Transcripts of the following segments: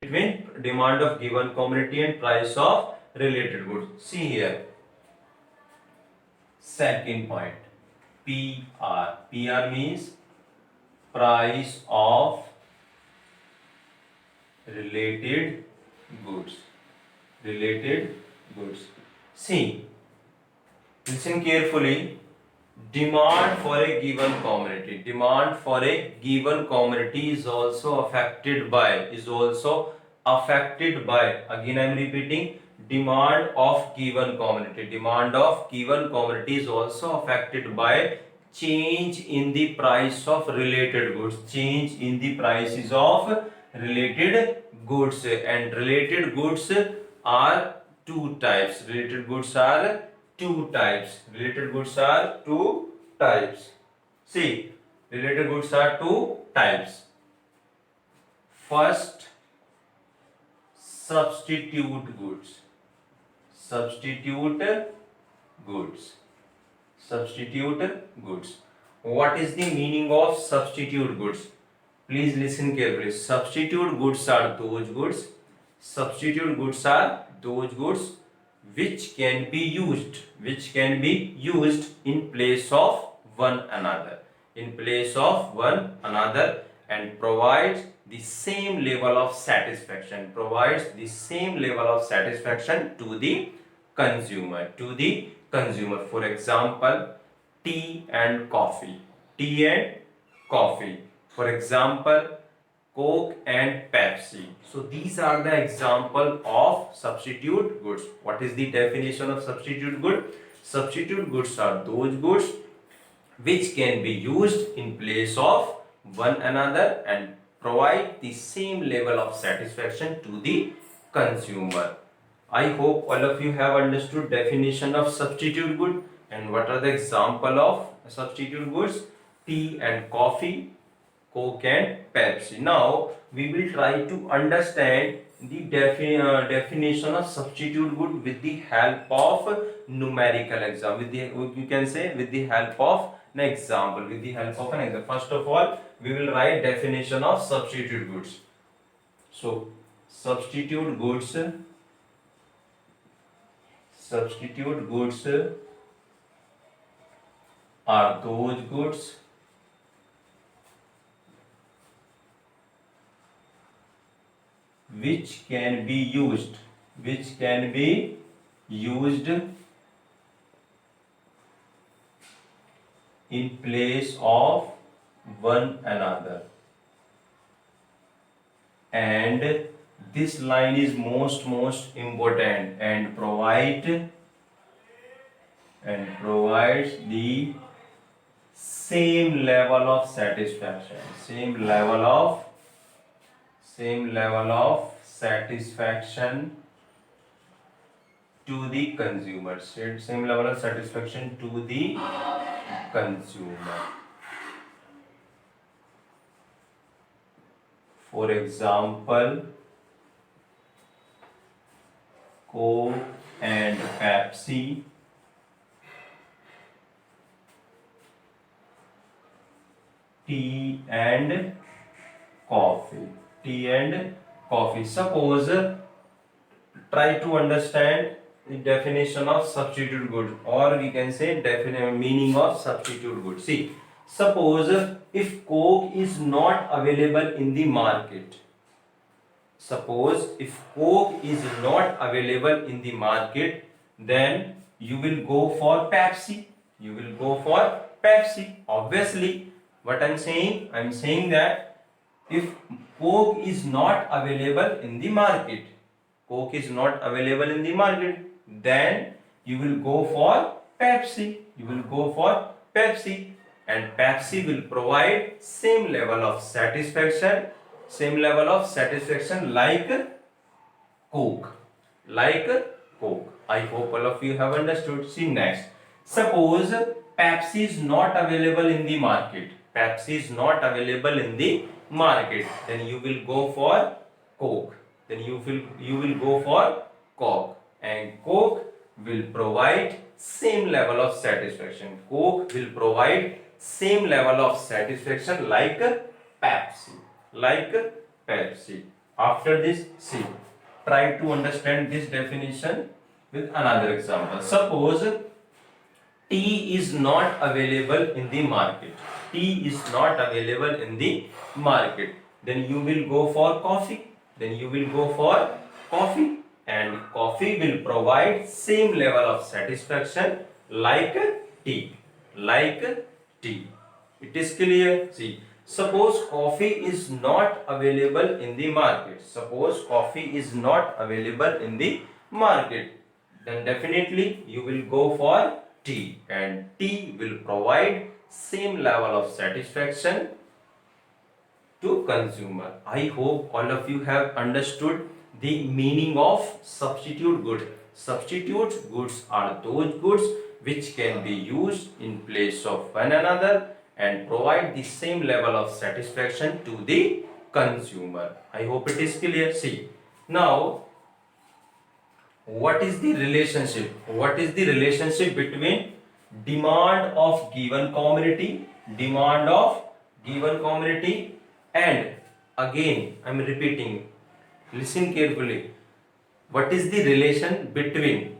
between demand of given commodity and price of related goods. See here, second point, PR. PR means price of related goods. Related goods. See, listen carefully. Demand for a given commodity. Demand for a given commodity is also affected by. Again, I am repeating. Demand of given commodity. Demand of given commodity is also affected by change in the price of related goods. Change in the prices of related goods, and related goods are two types. Related goods are two types. Related goods are two types. See, related goods are two types. First, substitute goods. Substitute goods. Substitute goods. What is the meaning of substitute goods? Please listen carefully. Substitute goods are those goods. Substitute goods are those goods which can be used. Which can be used in place of one another. In place of one another, and provides the same level of satisfaction. Provides the same level of satisfaction to the consumer. To the consumer. For example, tea and coffee. Tea and coffee. For example, Coke and Pepsi. So these are the example of substitute goods. What is the definition of substitute good? Substitute goods are those goods which can be used in place of one another and provide the same level of satisfaction to the consumer. I hope all of you have understood definition of substitute good and what are the example of substitute goods. Tea and coffee, Coke and Pepsi. Now we will try to understand the definition of substitute good with the help of numerical example. With the, you can say, with the help of an example. With the help of an example. First of all, we will write definition of substitute goods. So substitute goods. Substitute goods are those goods which can be used in place of one another. And this line is most important, and provides the same level of satisfaction. Same level of satisfaction to the consumer. Same level of satisfaction to the consumer. For example, Coke and Pepsi, tea and coffee. Tea and coffee. Suppose, try to understand the definition of substitute good, or we can say meaning of substitute good. See, suppose if Coke is not available in the market. Suppose if Coke is not available in the market, then you will go for Pepsi. You will go for Pepsi. Obviously, what I'm saying that if Coke is not available in the market, Coke is not available in the market, then you will go for Pepsi. You will go for Pepsi, and Pepsi will provide same level of satisfaction like Coke. I hope all of you have understood. See next. Suppose Pepsi is not available in the market. Pepsi is not available in the market. Then you will go for Coke. Then you will go for Coke, and Coke will provide same level of satisfaction. Coke will provide same level of satisfaction like Pepsi. After this, see, try to understand this definition with another example. Suppose tea is not available in the market. Tea is not available in the market. Then you will go for coffee. Then you will go for coffee, and coffee will provide same level of satisfaction like tea. Like tea. It is clear. See, suppose coffee is not available in the market. Suppose coffee is not available in the market. Then definitely you will go for tea, and tea will provide same level of satisfaction to consumer. I hope all of you have understood the meaning of substitute good. Substitute goods are those goods which can be used in place of one another and provide the same level of satisfaction to the consumer. I hope it is clear. See, now what is the relationship? What is the relationship between demand of given commodity, demand of given commodity, and again I am repeating, listen carefully. What is the relation between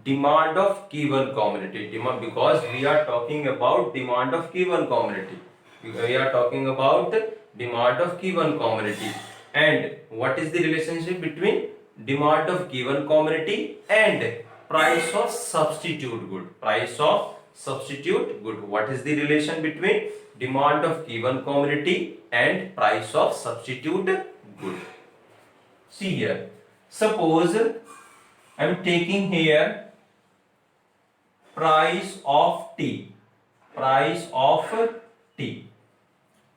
demand of given commodity? Demand, because we are talking about demand of given commodity. We are talking about demand of given commodity. And what is the relationship between demand of given commodity and price of substitute good? Price of substitute good. What is the relation between demand of given commodity and price of substitute good? See here, suppose I am taking here price of tea, price of tea,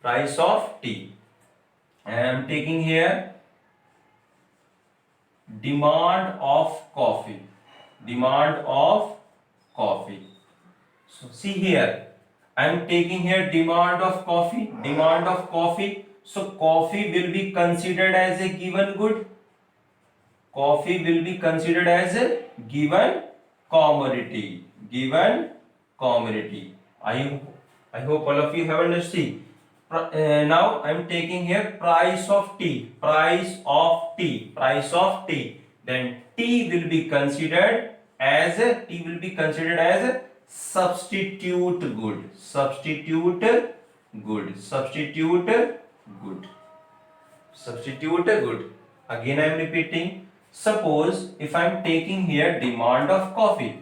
price of tea. I am taking here demand of coffee, demand of coffee. So see here, I am taking here demand of coffee, demand of coffee. So coffee will be considered as a given good. Coffee will be considered as a given commodity, given commodity. I hope all of you have understood. Now I am taking here price of tea, price of tea, price of tea. Then tea will be considered as a substitute good, substitute good, substitute good, substitute good. Again I am repeating. Suppose if I am taking here demand of coffee,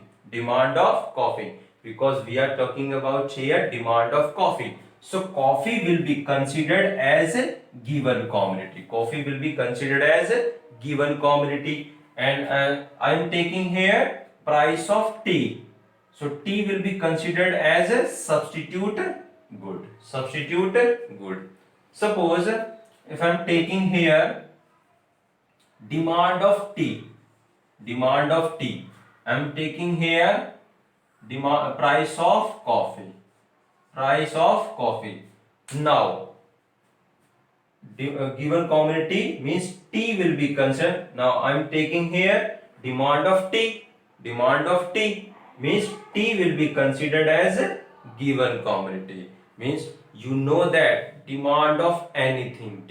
because we are talking about here demand of coffee. So coffee will be considered as a given commodity. Coffee will be considered as a given commodity, and I am taking here price of tea. So tea will be considered as a substitute good. Substitute good. Suppose if I am taking here demand of tea, demand of tea. I am taking here price of coffee, price of coffee. Now given commodity means tea will be considered. Now I am taking here demand of tea, demand of tea means tea will be considered as a given commodity. Means you know that demand of anything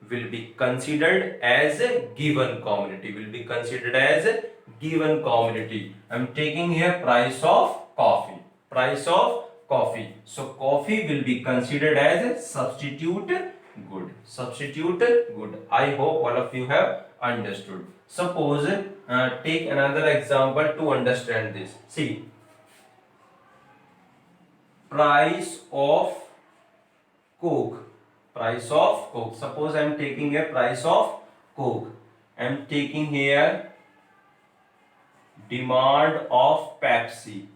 will be considered as a given commodity, will be considered as a given commodity. I am taking here price of coffee, price of coffee. So coffee will be considered as a substitute good, substitute good. I hope all of you have understood. Suppose take another example to understand this. See, price of Coke, price of Coke. Suppose I am taking a price of Coke. I am taking here demand of Pepsi,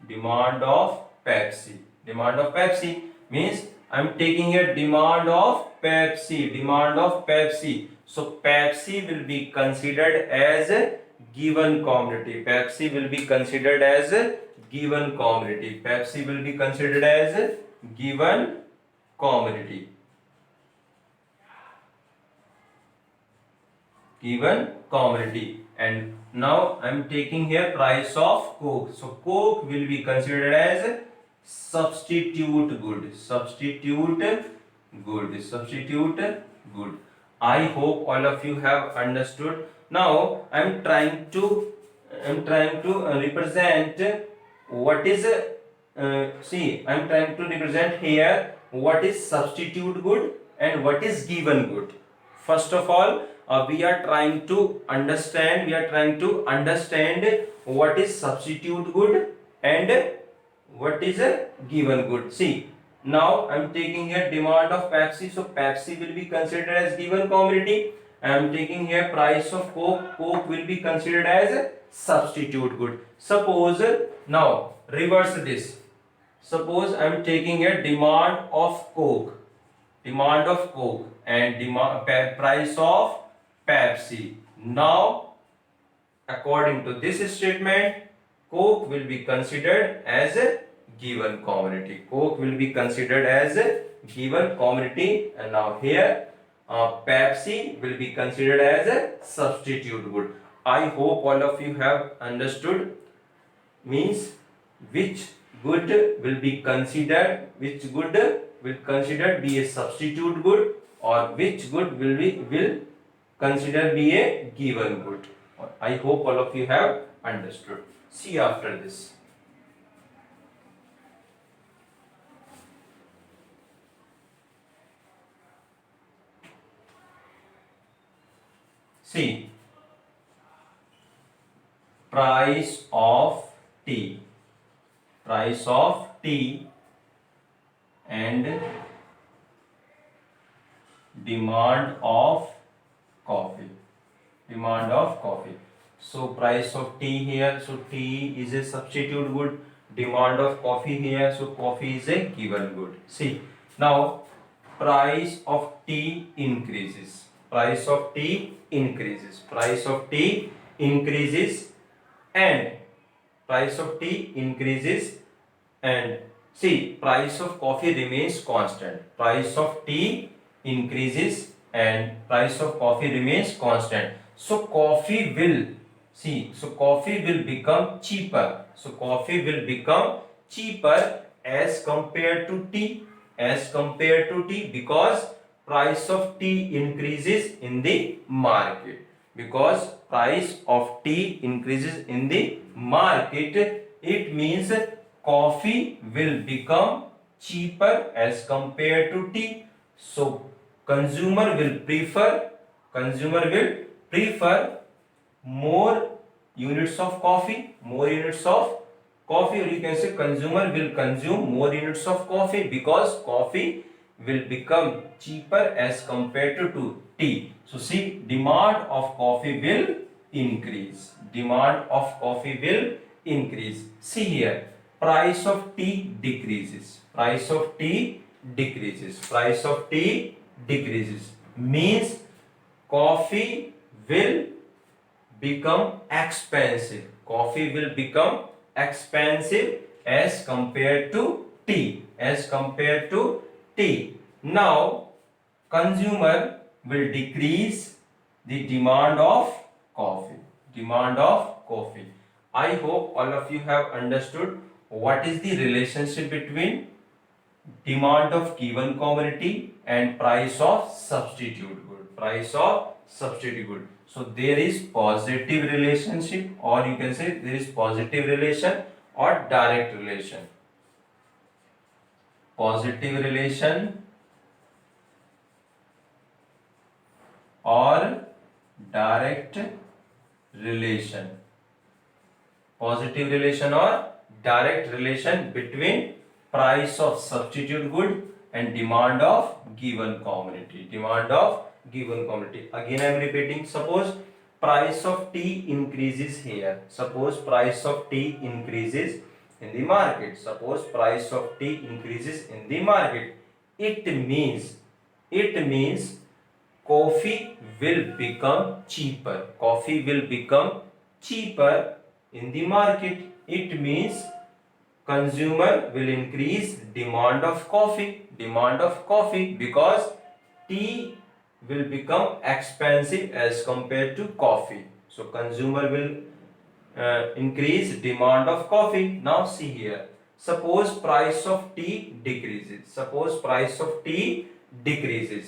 demand of Pepsi, demand of Pepsi means I am taking here demand of Pepsi, demand of Pepsi. So Pepsi will be considered as a given commodity. Pepsi will be considered as a given commodity. Pepsi will be considered as a given commodity, given commodity. And now I am taking here price of Coke. So Coke will be considered as substitute good, substitute good. I hope all of you have understood. Now I'm trying to represent what is see, I'm trying to represent here what is substitute good and what is given good. First of all, we are trying to understand what is substitute good and what is a given good. See, now I'm taking here demand of Pepsi, so Pepsi will be considered as given commodity. I am taking here price of Coke, Coke will be considered as a substitute good. Suppose, now reverse this. Suppose I am taking a demand of Coke, and price of Pepsi. Now according to this statement, Coke will be considered as a given commodity. Coke will be considered as a given commodity, and now here Pepsi will be considered as a substitute good. I hope all of you have understood. Means which good will be considered, be a substitute good, or which good will consider be a given good. I hope all of you have understood. See after this. See, price of tea and demand of coffee. So price of tea here, so tea is a substitute good. Demand of coffee here, so coffee is a given good. See, now price of tea increases, and see, price of coffee remains constant. So coffee will become cheaper. As compared to tea, because price of tea increases in the market. It means coffee will become cheaper as compared to tea. So consumer will prefer more units of coffee, or you can say consumer will consume more units of coffee, because coffee will become cheaper as compared to tea. So see, demand of coffee will increase. See here, price of tea decreases. Means coffee will become expensive. As compared to tea. Now consumer will decrease the demand of coffee. I hope all of you have understood what is the relationship between demand of given commodity and price of substitute good. So there is positive relationship, or you can say there is positive relation or direct relation. Positive relation or direct relation between price of substitute good and demand of given commodity. Again I am repeating. Suppose price of tea increases here. In the market. It means coffee will become cheaper. In the market. It means consumer will increase demand of coffee, because tea will become expensive as compared to coffee. So consumer will increase demand of coffee. Now see here, suppose price of tea decreases. Suppose price of tea decreases.